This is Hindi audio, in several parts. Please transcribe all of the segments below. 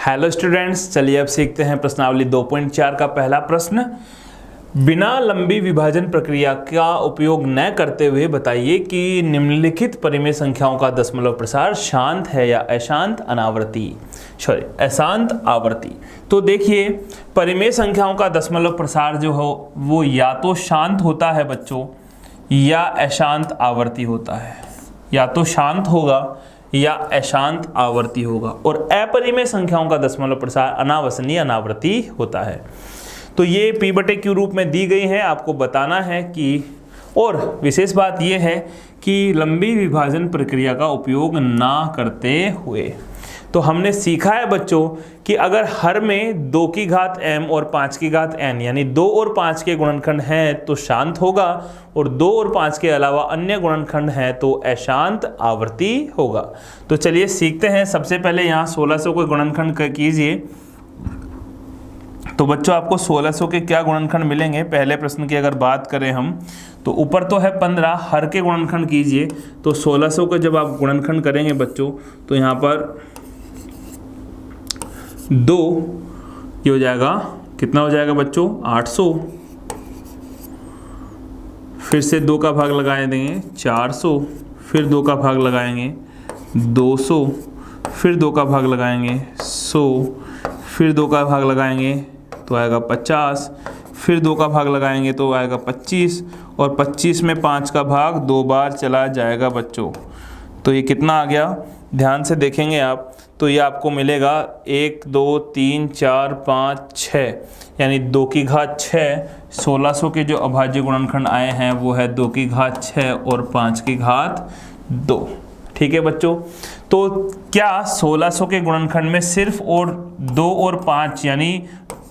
हेलो स्टूडेंट्स, चलिए अब सीखते हैं प्रश्नावली 2.4 का पहला प्रश्न। बिना लंबी विभाजन प्रक्रिया का उपयोग न करते हुए बताइए कि निम्नलिखित परिमेय संख्याओं का दशमलव प्रसार शांत है या अशांत अशांत आवर्ती। तो देखिए, परिमेय संख्याओं का दशमलव प्रसार जो हो वो या तो शांत होता है बच्चों या अशांत आवर्ती होता है, या तो शांत होगा या अशांत आवर्ती होगा। और अपरिमेय संख्याओं का दशमलव प्रसार अनावसनीय अनावर्ती होता है। तो ये P/Q रूप में दी गई है, आपको बताना है कि, और विशेष बात यह है कि लंबी विभाजन प्रक्रिया का उपयोग ना करते हुए। तो हमने सीखा है बच्चों कि अगर हर में 2 की घात m और 5 की घात n यानी 2 और 5 के गुणनखंड हैं तो शांत होगा, और 2 और 5 के अलावा अन्य गुणनखंड हैं तो अशांत आवर्ती होगा। तो चलिए सीखते हैं। सबसे पहले यहाँ 1600 के गुणनखंड कीजिए। तो बच्चों आपको 1600 के क्या गुणनखंड मिलेंगे? पहले प्रश्न की अगर बात करें हम तो ऊपर तो है 15, हर के गुणनखंड कीजिए। तो 1600 के जब आप गुणनखंड करेंगे बच्चों तो यहाँ पर 2 ये हो जाएगा, कितना हो जाएगा बच्चों? 800। फिर से 2 का भाग लगाए देंगे 400, फिर 2 का भाग लगाएंगे 200, फिर 2 का भाग लगाएंगे 100, फिर 2 का भाग लगाएंगे तो आएगा 50, फिर 2 का भाग लगाएंगे तो आएगा 25, और 25 में 5 का भाग 2 बार चला जाएगा बच्चों। तो ये कितना आ गया? ध्यान से देखेंगे आप तो ये आपको मिलेगा 1 2 3 4 5 6, यानी 2 की घात 6। 1600 के जो अभाज्य गुणनखंड आए हैं वो है 2 की घात 6 और 5 की घात 2। ठीक है बच्चों, तो क्या 1600 के गुणनखंड में सिर्फ और 2 और 5 यानी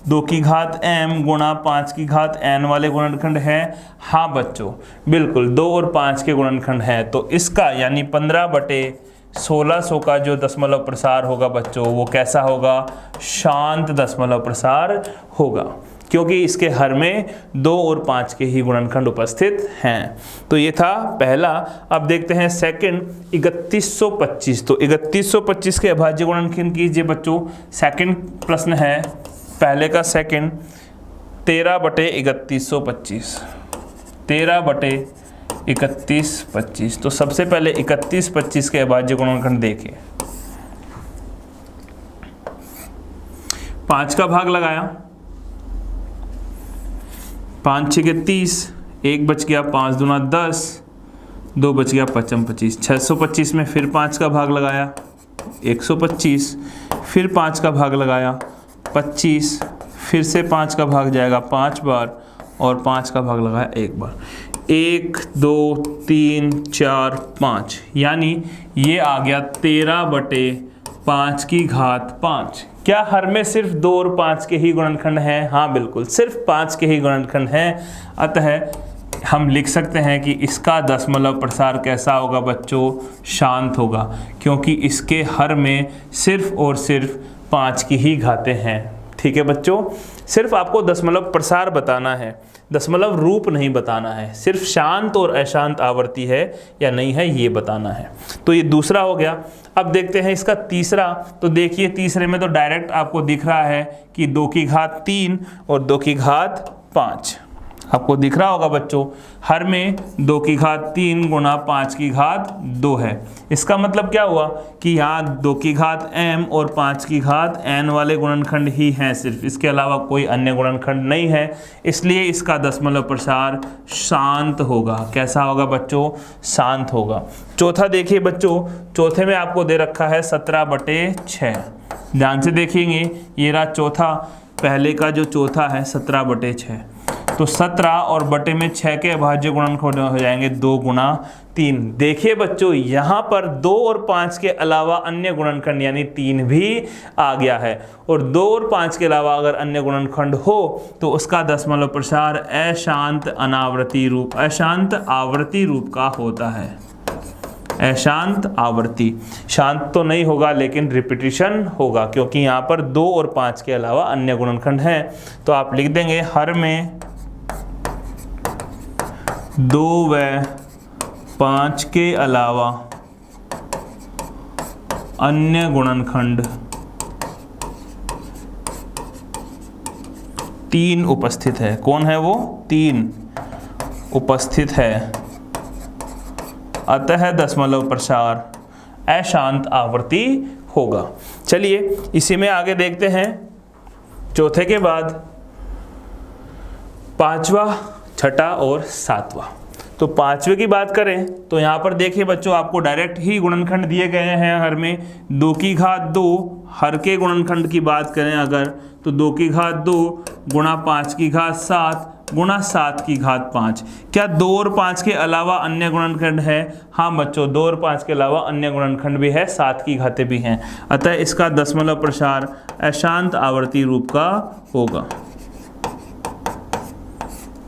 2 की घात m गुणा 5 की घात n वाले गुणनखंड हैं? हाँ बच्चों, बिल्कुल 2 और 5 के गुणनखंड हैं। तो इसका यानी 15/1600 का जो दशमलव प्रसार होगा बच्चों वो कैसा होगा? शांत दशमलव प्रसार होगा, क्योंकि इसके हर में 2 और 5 के ही गुणनखंड उपस्थित हैं। तो ये था पहला। अब देखते हैं सेकंड, 3125। तो 3125 के अभाज्य गुणनखंड कीजिए बच्चों। सेकंड प्रश्न है, पहले का सेकंड, 13/3125। 13/3125। तो सबसे पहले 3125 के अभाज्य गुणनखंड देखिए। 5 का भाग लगाया, 5 6 के 30, 1 बच गया, 5 दूना 10, 2 बच गया, 5 25, 625 में फिर 5 का भाग लगाया 125, फिर 5 का भाग लगाया 25, फिर से 5 का भाग जाएगा 5 बार, और 5 का भाग लगाया 1 बार। 1 2 3 4 5, यानी ये आ गया 13/5 की घात 5। क्या हर में सिर्फ 2 और 5 के ही गुणनखंड हैं? हाँ बिल्कुल, सिर्फ 5 के ही गुणनखंड हैं। अतः हम लिख सकते हैं कि इसका दशमलव प्रसार कैसा होगा बच्चों? शांत होगा, क्योंकि इसके हर में सिर्फ और सिर्फ 5 की ही घातें हैं। ठीक है बच्चों, सिर्फ आपको दशमलव प्रसार बताना है, दशमलव रूप नहीं बताना है। सिर्फ शांत और अशांत आवर्ती है या नहीं है ये बताना है। तो ये दूसरा हो गया। अब देखते हैं इसका तीसरा। तो देखिए, तीसरे में तो डायरेक्ट आपको दिख रहा है कि 2 की घात 3 और 2 की घात 5 आपको दिख रहा होगा बच्चों। हर में 2 की घात 3 गुणा 5 की घात 2 है। इसका मतलब क्या हुआ कि यहाँ 2 की घात m और 5 की घात n वाले गुणनखंड ही हैं सिर्फ, इसके अलावा कोई अन्य गुणनखंड नहीं है। इसलिए इसका दशमलव प्रसार शांत होगा। कैसा होगा बच्चों? शांत होगा। चौथा देखिए बच्चों, चौथे में आपको दे रखा है 17/6। ध्यान से देखेंगे, ये रहा चौथा। पहले का जो चौथा है 17/6, तो 17 और बटे में 6 के अभाज्य गुणनखंड हो जाएंगे 2 गुणा 3। देखिए बच्चों, यहाँ पर 2 और 5 के अलावा अन्य गुणनखंड यानी 3 भी आ गया है, और 2 और 5 के अलावा अगर अन्य गुणनखंड हो तो उसका दशमलव प्रसार अशांत आवर्ती रूप का होता है। अशांत आवर्ती, शांत तो नहीं होगा लेकिन रिपीटिशन होगा, क्योंकि यहाँ पर 2 और 5 के अलावा अन्य गुणनखंड हैं। तो आप लिख देंगे हर में 2 व 5 के अलावा अन्य गुणनखंड 3 उपस्थित है। कौन है वो? 3 उपस्थित है, अतः दशमलव प्रसार अशांत आवर्ती होगा। चलिए इसी में आगे देखते हैं। चौथे के बाद पांचवा, छठा और सातवां। तो पांचवे की बात करें तो यहाँ पर देखिए बच्चों, आपको डायरेक्ट ही गुणनखंड दिए गए हैं हर में। 2 की घात 2, हर के गुणनखंड की बात करें अगर तो 2 की घात 2 गुणा 5 की घात 7 गुणा 7 की घात 5। क्या 2 और 5 के अलावा अन्य गुणनखंड है? हाँ बच्चों, 2 और 5 के अलावा अन्य गुणनखंड भी है, 7 की घातें भी हैं। अतः इसका दशमलव प्रसार अशांत आवर्ती रूप का होगा।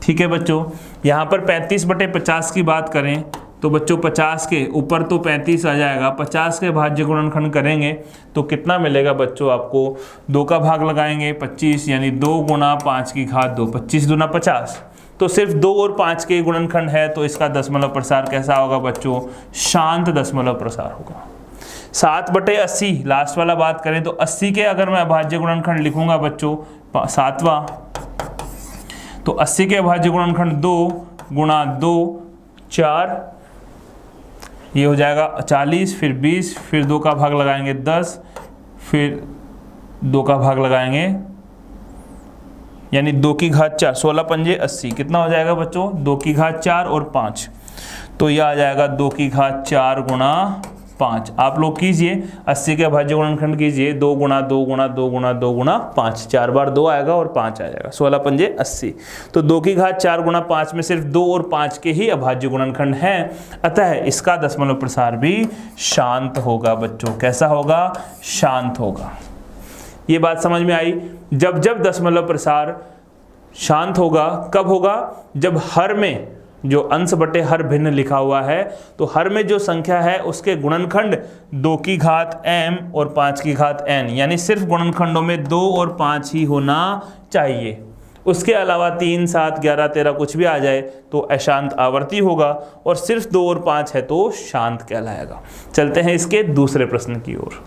ठीक है बच्चों, यहाँ पर 35/50 की बात करें तो बच्चों 50 के ऊपर तो 35 आ जाएगा, 50 के भाज्य गुणनखंड करेंगे तो कितना मिलेगा बच्चों आपको? 2 का भाग लगाएंगे 25, यानी 2 गुणा 5 की घात 2, 25 दूना 50। तो सिर्फ 2 और 5 के गुणनखंड है, तो इसका दशमलव प्रसार कैसा होगा बच्चों? शांत दशमलव प्रसार होगा। 7/80 लास्ट वाला बात करें तो 80 के अगर मैं अभाज्य गुणनखंड लिखूंगा बच्चों 7वां, तो 80 के अभाज्य गुणनखंड 2 गुणा 2 4, ये हो जाएगा 40, फिर 20, फिर 2 का भाग लगाएंगे 10, फिर 2 का भाग लगाएंगे यानी 2 की घात 4, 16 पंजे 80, कितना हो जाएगा बच्चों? 2 की घात 4 और 5, तो यह आ जाएगा 2 की घात 4 गुणा 5। आप लोग कीजिए 80 के अभाज्य गुणनखंड कीजिए, 2 गुणा 2 गुणा 2 गुणा 2 गुणा 5, 4 बार 2 आएगा और 5 आ जाएगा, 16 पंजे 80। तो 2 की घात 4 गुणा 5 में सिर्फ 2 और 5 के ही अभाज्य गुणनखंड हैं, अतः इसका दशमलव प्रसार भी शांत होगा बच्चों। कैसा होगा? शांत होगा। ये बात समझ में आई? जब जब दशमलव प्रसार शांत होगा, कब होगा? जब हर में जो अंश बटे हर भिन्न लिखा हुआ है, तो हर में जो संख्या है उसके गुणनखंड 2 की घात m और 5 की घात n, यानी सिर्फ गुणनखंडों में 2 और 5 ही होना चाहिए। उसके अलावा 3, 7, 11, 13 कुछ भी आ जाए तो अशांत आवर्ती होगा, और सिर्फ 2 और 5 है तो शांत कहलाएगा। चलते हैं इसके दूसरे प्रश्न की ओर।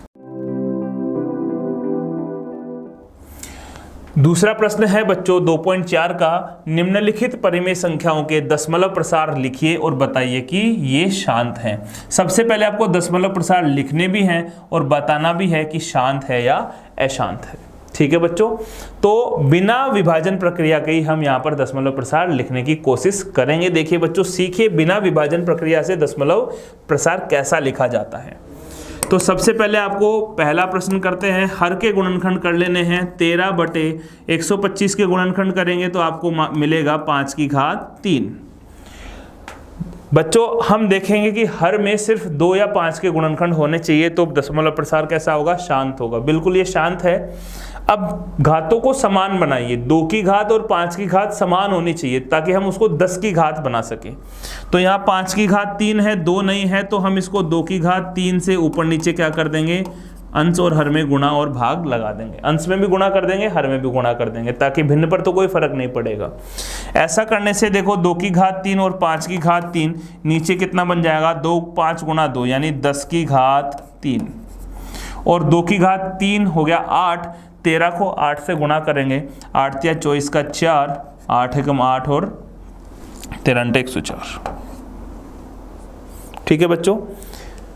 दूसरा प्रश्न है बच्चों 2.4 का, निम्नलिखित परिमेय संख्याओं के दशमलव प्रसार लिखिए और बताइए कि ये शांत हैं। सबसे पहले आपको दशमलव प्रसार लिखने भी हैं और बताना भी है कि शांत है या अशांत है। ठीक है बच्चों, तो बिना विभाजन प्रक्रिया के ही हम यहाँ पर दशमलव प्रसार लिखने की कोशिश करेंगे। देखिए बच्चों, सीखिए बिना विभाजन प्रक्रिया से दशमलव प्रसार कैसा लिखा जाता है। तो सबसे पहले आपको पहला प्रश्न करते हैं, हर के गुणनखंड कर लेने हैं। 13/125 के गुणनखंड करेंगे तो आपको मिलेगा 5 की घात 3। बच्चों हम देखेंगे कि हर में सिर्फ 2 या 5 के गुणनखंड होने चाहिए, तो दशमलव प्रसार कैसा होगा? शांत होगा। बिल्कुल ये शांत है। अब घातों को समान बनाइए, 2 की घात और 5 की घात समान होनी चाहिए ताकि हम उसको 10 की घात बना सकें। तो यहाँ 5 की घात 3 है, 2 नहीं है, तो हम इसको 2 की घात 3 से ऊपर नीचे क्या कर देंगे? अंश और हर में गुणा और भाग लगा देंगे। अंश में भी गुणा कर देंगे, हर में भी गुणा कर देंगे, ताकि भिन्न पर तो कोई फर्क नहीं पड़ेगा। ऐसा करने से देखो 2 की घात 3 और 5 की घात 3, नीचे कितना बन जाएगा? 2 5 गुणा 2 यानी 10 की घात 3, और 2 की घात 3 हो गया 8। 13 को 8 से गुणा करेंगे, 8 या 24 का 4, 8 एकम 8 और 13 104। ठीक है बच्चों,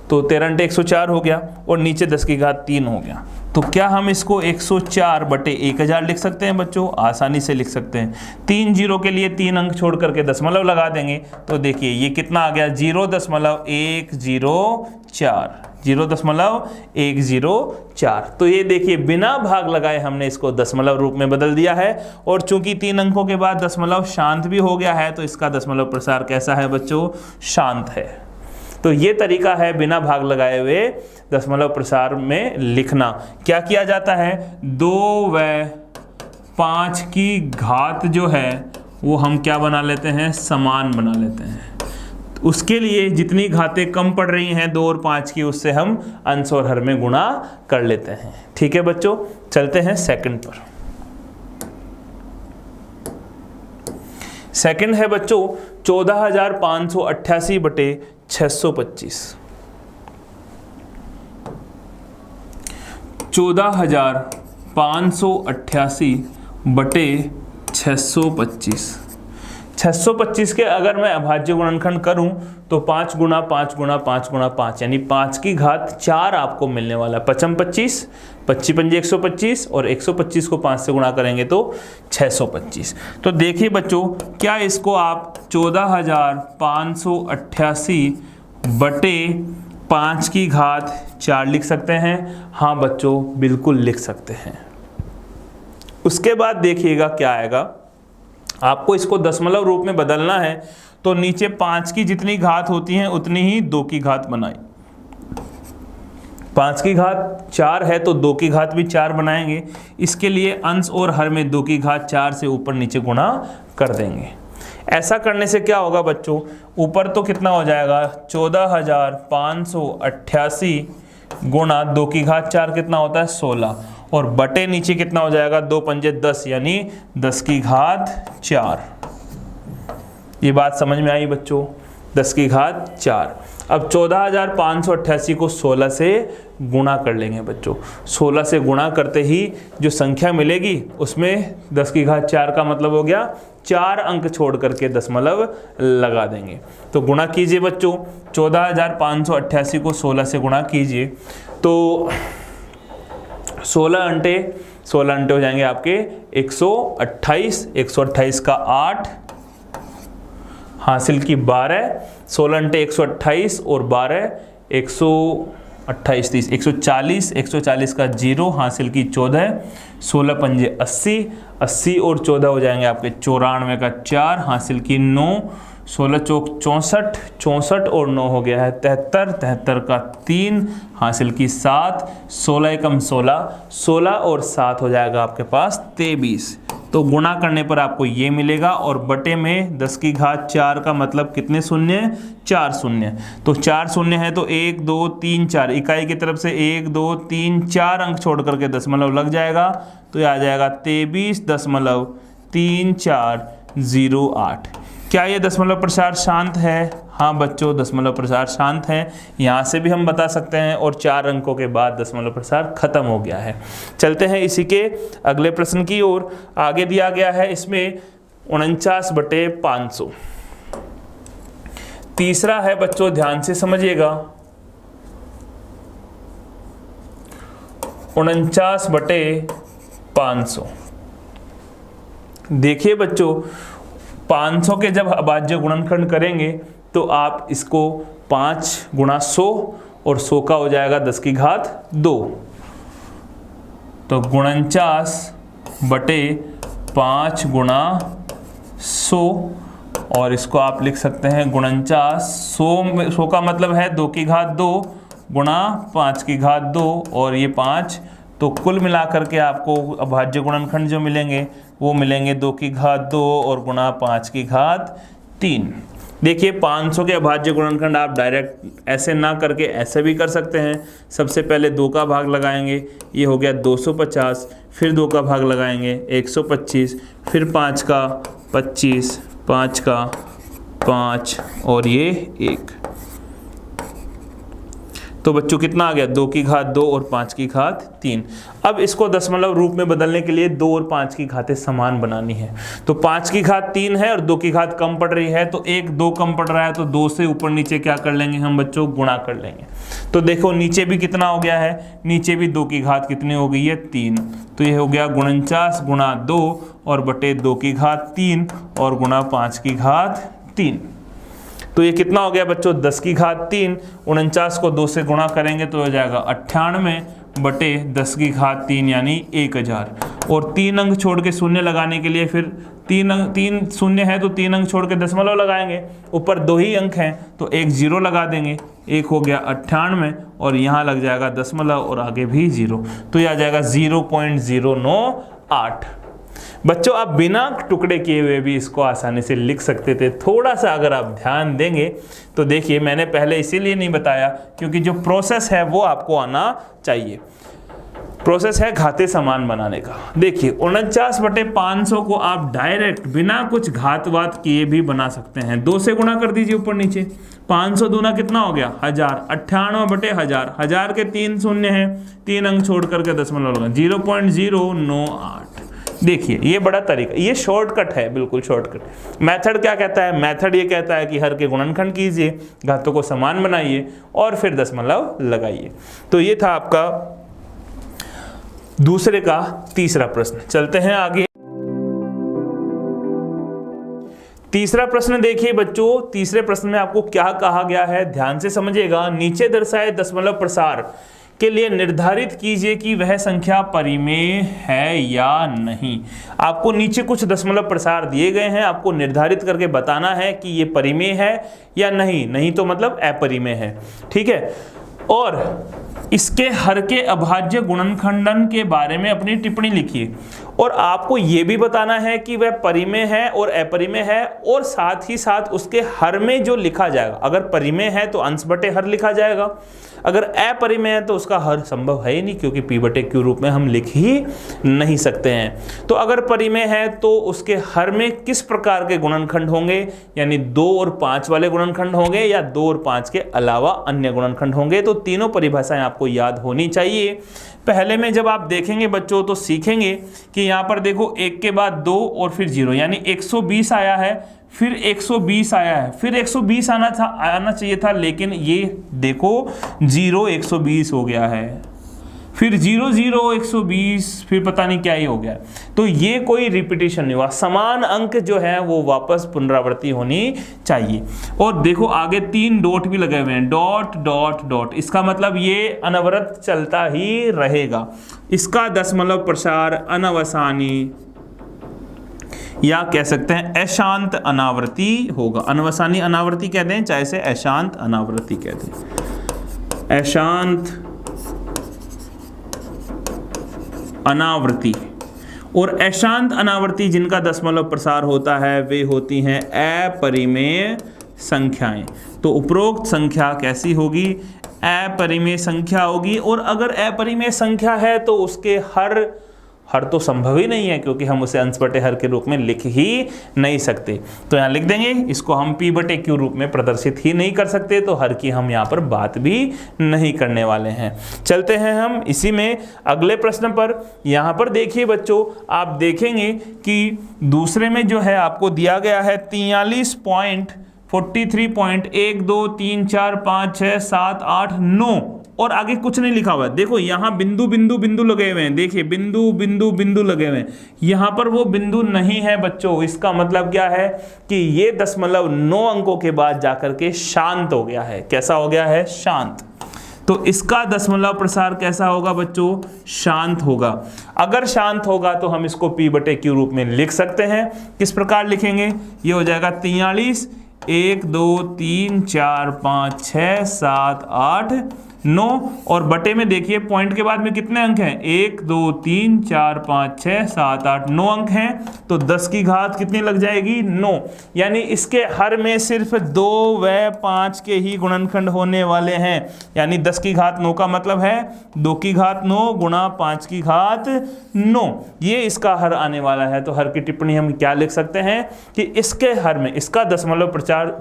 तो 13 104 हो गया और नीचे 10 की घात 3 हो गया। तो क्या हम इसको 104/1000 लिख सकते हैं बच्चों? आसानी से लिख सकते हैं। 3 जीरो के लिए 3 अंक छोड़ करके दशमलव लगा देंगे तो देखिए ये कितना आ गया? 0.104, 0.104। तो ये देखिए बिना भाग लगाए हमने इसको दशमलव रूप में बदल दिया है, और चूंकि 3 अंकों के बाद दशमलव शांत भी हो गया है तो इसका दशमलव प्रसार कैसा है बच्चों? शांत है। तो ये तरीका है बिना भाग लगाए हुए दशमलव प्रसार में लिखना। क्या किया जाता है? 2 व 5 की घात जो है वो हम क्या बना लेते हैं? समान बना लेते हैं। उसके लिए जितनी घातें कम पड़ रही हैं 2 और 5 की, उससे हम अंश और हर में गुणा कर लेते हैं। ठीक है बच्चों, चलते हैं सेकंड पर। सेकंड है बच्चों 14,588/625। 14,588/625 625 के अगर मैं अभाज्य गुणनखंड करूं तो 5 गुणा 5 गुणा 5 गुणा 5 यानी 5 की घात 4 आपको मिलने वाला है। 55 25, 25 पंजे 125 और 125 को 5 से गुणा करेंगे तो 625। तो देखिए बच्चों, क्या इसको आप 14,588 बटे 5 की घात 4 लिख सकते हैं? हाँ बच्चों, बिल्कुल लिख सकते हैं। उसके बाद देखिएगा क्या आएगा, आपको इसको दशमलव रूप में बदलना है तो नीचे 5 की जितनी घात होती है उतनी ही 2 की घात बनाई। 5 की घात 4 है तो 2 की घात भी 4 बनाएंगे। इसके लिए अंश और हर में 2 की घात 4 से ऊपर नीचे गुणा कर देंगे। ऐसा करने से क्या होगा बच्चों, ऊपर तो कितना हो जाएगा 14,588 गुणा 2 की घात 4 कितना होता है 16, और बटे नीचे कितना हो जाएगा 2 पंजे 10 यानी 10 की घात 4। ये बात समझ में आई बच्चों, 10 की घात 4। अब 14,588 को 16 से गुणा कर लेंगे बच्चों। 16 से गुणा करते ही जो संख्या मिलेगी उसमें 10 की घात 4 का मतलब हो गया 4 अंक छोड़ करके दशमलव लगा देंगे। तो गुणा कीजिए बच्चों, 14,588 को 16 से गुणा कीजिए तो 16 अंटे हो जाएंगे आपके 128, 128 का 8 हासिल की 12, 16 अंटे 128 और 12 128 30 140, 140 का 0 हासिल की 14, 16 पंजे 80, 80 और 14 हो जाएंगे आपके 94 का 4 हासिल की 9, 16 चौक 64, 64 और 9 हो गया है 73, 73 का 3 हासिल की 7, 16 एकम 16, 16 और 7 हो जाएगा आपके पास 23। तो गुणा करने पर आपको ये मिलेगा, और बटे में 10 की घात 4 का मतलब कितने शून्य, 4 शून्य। तो 4 शून्य है तो 1 2 3 4 इकाई की तरफ से 1 2 3 4 अंक छोड़ करके दशमलव लग जाएगा, तो ये आ जाएगा 23.3408। क्या ये दशमलव प्रसार शांत है? हाँ बच्चों, दशमलव प्रसार शांत है। यहाँ से भी हम बता सकते हैं, और 4 अंकों के बाद दशमलव प्रसार खत्म हो गया है। चलते हैं इसी के अगले प्रश्न की ओर। आगे दिया गया है इसमें 49/500। तीसरा है बच्चों, ध्यान से समझिएगा, 49/500। देखिए बच्चों, 500 के जब अभाज्य गुणनखंड करेंगे तो आप इसको 5 गुणा 100 और 100 का हो जाएगा 10 की घात 2। तो 49/5 गुणा 100, और इसको आप लिख सकते हैं 100 का मतलब है 2 की घात 2 गुणा 5 की घात 2, और ये 5, तो कुल मिलाकर के आपको अभाज्य गुणनखंड जो मिलेंगे वो मिलेंगे 2 की घात 2 और गुणा 5 की घात 3। देखिए 500 के अभाज्य गुणनखंड आप डायरेक्ट ऐसे ना करके ऐसे भी कर सकते हैं। सबसे पहले 2 का भाग लगाएंगे, ये हो गया 250, फिर 2 का भाग लगाएंगे 125, फिर 5 का 25, 5 का 5 और ये 1। तो बच्चों कितना आ गया, 2 की घात 2 और 5 की घात 3। अब इसको दशमलव रूप में बदलने के लिए 2 और 5 की घातें समान बनानी है। तो 5 की घात 3 है और 2 की घात कम पड़ रही है, तो 1 2 कम पड़ रहा है, तो 2 से ऊपर नीचे क्या कर लेंगे हम बच्चों, गुणा कर लेंगे। तो देखो नीचे भी कितना हो गया है, नीचे भी 2 की घात कितनी हो गई है, 3। तो ये हो गया 49 गुणा 2 और बटे 2 की घात 3 और गुणा 5 की घात 3। तो ये कितना हो गया बच्चों, 10 की घात 3। 49 को 2 से गुणा करेंगे तो हो जाएगा 98 बटे 10 की घात 3 यानी 1000। और 3 अंक छोड़ के शून्य लगाने के लिए फिर 3 शून्य है तो 3 अंक छोड़ के दशमलव लगाएंगे। ऊपर 2 ही अंक हैं तो 1 0 लगा देंगे। 1 हो गया 98 और यहाँ लग जाएगा दशमलव और आगे भी 0, तो यह आ जाएगा 0.098। बच्चों आप बिना टुकड़े किए हुए भी इसको आसानी से लिख सकते थे, थोड़ा सा अगर आप ध्यान देंगे तो। देखिए मैंने पहले इसीलिए नहीं बताया क्योंकि जो प्रोसेस है वो आपको आना चाहिए। प्रोसेस है घाते समान बनाने का। देखिए 49/500 को आप डायरेक्ट बिना कुछ घात वात किए भी बना सकते हैं। 2 से गुणा कर दीजिए ऊपर नीचे, 500 दूना कितना हो गया 1000, 98/1000। 1000 के 3 शून्य हैं, 3 अंक छोड़ करके दशमलव लगा 0.098। देखिए ये बड़ा तरीका, ये शॉर्टकट है, बिल्कुल शॉर्टकट। मेथड क्या कहता है? मेथड ये कहता है कि हर के गुणनखंड कीजिए, घातों को समान बनाइए और फिर दशमलव लगाइए। तो ये था आपका दूसरे का तीसरा प्रश्न। चलते हैं आगे। तीसरा प्रश्न देखिए बच्चों, तीसरे प्रश्न में आपको क्या कहा गया है, ध्यान से समझिएगा। नीचे दर्शाए दशमलव प्रसार के लिए निर्धारित कीजिए कि वह संख्या परिमेय है या नहीं। आपको नीचे कुछ दशमलव प्रसार दिए गए हैं, आपको निर्धारित करके बताना है कि ये परिमेय है या नहीं, नहीं तो मतलब अपरिमेय है, ठीक है। और इसके हर के अभाज्य गुणनखंडन के बारे में अपनी टिप्पणी लिखिए और आपको यह भी बताना है कि वह परिमेय है और अपरिमेय है, और साथ ही साथ उसके हर में जो लिखा जाएगा, अगर परिमेय है तो अंश बटे हर लिखा जाएगा, अगर अपरिमेय है तो उसका हर संभव है ही नहीं, क्योंकि p बटे q रूप में हम लिख ही नहीं सकते हैं। तो अगर परिमेय है तो उसके हर में किस प्रकार के गुणनखंड होंगे, यानी 2 और 5 वाले गुणनखंड होंगे या 2 और 5 के अलावा अन्य गुणनखंड होंगे। तो तीनों परिभाषाएं आपको याद होनी चाहिए। पहले में जब आप देखेंगे बच्चों तो सीखेंगे कि यहाँ पर देखो 1 के बाद 2 और फिर 0, यानी 120 आया है, फिर 120 आया है, फिर 120 आना चाहिए था, लेकिन ये देखो 0 120 हो गया है, फिर 0 0 120, फिर पता नहीं क्या ही हो गया। तो ये कोई रिपीटिशन नहीं हुआ, समान अंक जो है वो वापस पुनरावृत्ति होनी चाहिए। और देखो आगे 3 डॉट भी लगे हुए हैं, डॉट डॉट डॉट, इसका मतलब ये अनवरत चलता ही रहेगा। इसका दशमलव प्रसार अनवसानी या कह सकते हैं अशांत अनावृत्ति होगा। अनवसानी अनावृत्ति कहते हैं, चाहे से अशांत अनावृत्ति कहते हैं, अशांत अनावृत्ति। और अशांत अनावृत्ति जिनका दशमलव प्रसार होता है वे होती हैं अपरिमेय संख्याएं। तो उपरोक्त संख्या कैसी होगी? अपरिमेय संख्या होगी। और अगर अपरिमेय संख्या है तो उसके हर तो संभव ही नहीं है, क्योंकि हम उसे अंश बटे हर के रूप में लिख ही नहीं सकते। तो यहाँ लिख देंगे, इसको हम p बटे q रूप में प्रदर्शित ही नहीं कर सकते, तो हर की हम यहाँ पर बात भी नहीं करने वाले हैं। चलते हैं हम इसी में अगले प्रश्न पर। यहाँ पर देखिए बच्चों, आप देखेंगे कि दूसरे में जो है आपको दिया गया है 43.43.1 2 3 4 5 6 7 8 9 और आगे कुछ नहीं लिखा हुआ है। देखो यहाँ बिंदु बिंदु बिंदु लगे हुए हैं, देखिए बिंदु बिंदु बिंदु लगे हुए हैं, यहाँ पर वो बिंदु नहीं है बच्चों। इसका मतलब क्या है कि ये दशमलव 9 अंकों के बाद जाकर के शांत हो गया है। कैसा हो गया है? शांत। तो इसका दशमलव प्रसार कैसा होगा बच्चों? शांत होगा। अगर शांत होगा तो हम इसको p बटे q रूप में लिख सकते हैं। किस प्रकार लिखेंगे? ये हो जाएगा 43 1 2 3 4 5 6 7 8 9 और बटे में देखिए पॉइंट के बाद में कितने अंक हैं? 1 2 3 4 5 6 7 8 9 अंक हैं। तो 10 की घात कितनी लग जाएगी? 9। यानी इसके हर में सिर्फ 2 व 5 के ही गुणनखंड होने वाले हैं। यानी 10 की घात 9 का मतलब है 2 की घात 9 गुणा 5 की घात 9, ये इसका हर आने वाला है। तो हर की टिप्पणी हम क्या लिख सकते हैं कि इसके हर में इसका दशमलव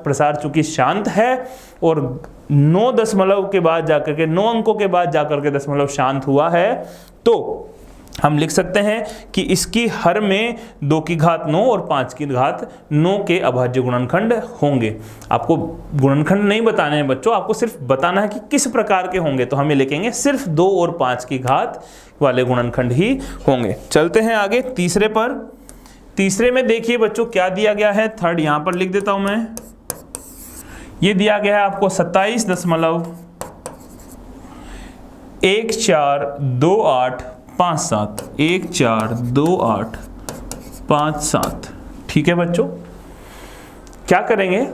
प्रसार चूंकि शांत है और 9 दशमलव के बाद जाकर के 9 अंकों के बाद जाकर के दशमलव शांत हुआ है, तो हम लिख सकते हैं कि इसकी हर में 2 की घात 9 और 5 की घात 9 के अभाज्य गुणनखंड होंगे। आपको गुणनखंड नहीं बताने हैं बच्चों, आपको सिर्फ बताना है कि किस प्रकार के होंगे। तो हम ये लिखेंगे सिर्फ 2 और 5 की घात वाले गुणनखंड ही होंगे। चलते हैं आगे तीसरे पर। तीसरे में देखिए बच्चों क्या दिया गया है, थर्ड यहाँ पर लिख देता हूं मैं। ये दिया गया है आपको 27.142857 142857, ठीक है बच्चों। क्या करेंगे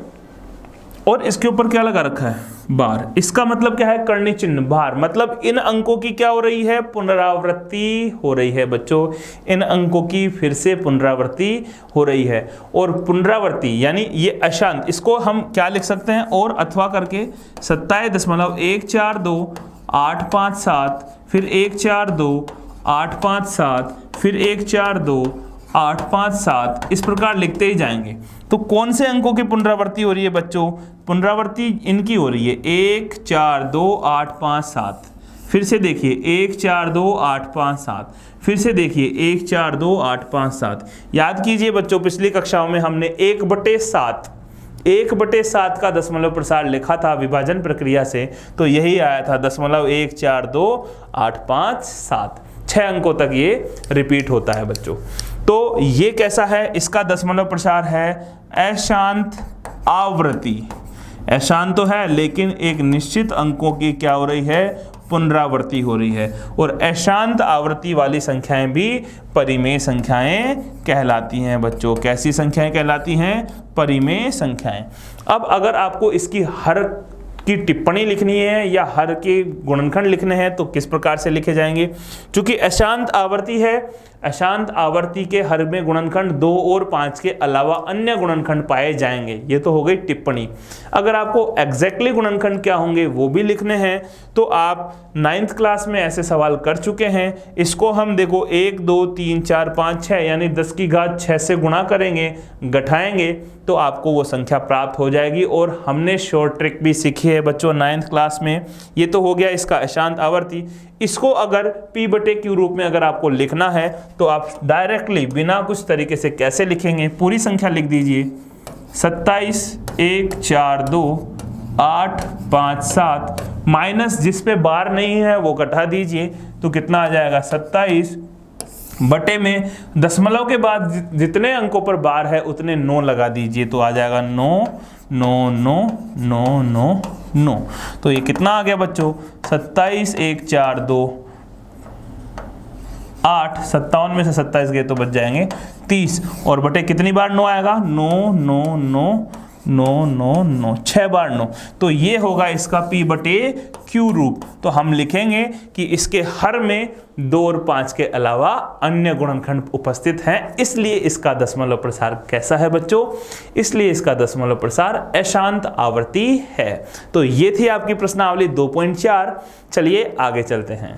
और इसके ऊपर क्या लगा रखा है? बार। इसका मतलब क्या है? करनी चिन्ह बार, मतलब इन अंकों की क्या हो रही है? पुनरावृत्ति हो रही है बच्चों। इन अंकों की फिर से पुनरावृत्ति हो रही है। और पुनरावृत्ति यानी ये अशांत, इसको हम क्या लिख सकते हैं? और अथवा करके 27.142857 फिर 142857 फिर 142857 इस प्रकार लिखते ही जाएंगे। तो कौन से अंकों की पुनरावृत्ति हो रही है बच्चों? पुनरावृत्ति इनकी हो रही है 142857। फिर से देखिए 1 4 2 8 5 7, फिर से देखिए 1 4 2 8 5 7। याद कीजिए बच्चों, पिछली कक्षाओं में हमने 1/7 का दशमलव प्रसार लिखा था विभाजन प्रक्रिया से, तो यही आया था 1 4 2 8 5 7। 6 अंकों तक ये रिपीट होता है बच्चों। तो ये कैसा है, इसका दशमलव प्रसार है अशांत आवृत्ति। अशांत तो है लेकिन एक निश्चित अंकों की क्या हो रही है, पुनरावृत्ति हो रही है। और अशांत आवृत्ति वाली संख्याएं भी परिमेय संख्याएं कहलाती हैं बच्चों। कैसी संख्याएं कहलाती हैं, परिमेय संख्याएं। अब अगर आपको इसकी हर की टिप्पणी लिखनी है या हर के गुणनखंड लिखने हैं तो किस प्रकार से लिखे जाएंगे। क्योंकि अशांत आवर्ती है, अशांत आवर्ती के हर में गुणनखंड 2 और 5 के अलावा अन्य गुणनखंड पाए जाएंगे, ये तो हो गई टिप्पणी। अगर आपको एग्जैक्टली गुणनखंड क्या होंगे वो भी लिखने हैं तो आप 9th क्लास में ऐसे सवाल कर चुके हैं। इसको हम देखो 1 2 3 4 5 6 यानी 10 की घात 6 से गुणा करेंगे, घटाएंगे तो आपको वो संख्या प्राप्त हो जाएगी। और हमने शॉर्ट ट्रिक भी सीखी है बच्चों 9th क्लास में। ये तो हो गया इसका अशांत आवर्ती। इसको अगर p/q रूप में अगर आपको लिखना है तो आप डायरेक्टली बिना कुछ तरीके से कैसे लिखेंगे, पूरी संख्या लिख दीजिए 27 1 4 2 8 5 7 माइनस जिस पे बार नहीं है वो घटा दीजिए तो कितना आ जाएगा 27 बटे में दशमलव के बाद जितने अंकों पर बार है उतने 9 लगा दीजिए तो आ जाएगा 9 9 9 9 9 9। तो ये कितना आ गया बच्चों 27 1 4 2 8, 57 में से 27 गए तो बच जाएंगे 30 और बटे कितनी बार 9 आएगा 9 9 9 9 9 9 6 बार 9। तो ये होगा इसका p/q रूप। तो हम लिखेंगे कि इसके हर में 2 और 5 के अलावा अन्य गुणनखंड उपस्थित हैं, इसलिए इसका दशमलव प्रसार कैसा है बच्चों, इसलिए इसका दशमलव प्रसार अशांत आवर्ती है। तो ये थी आपकी प्रश्नावली 2.4। चलिए आगे चलते हैं।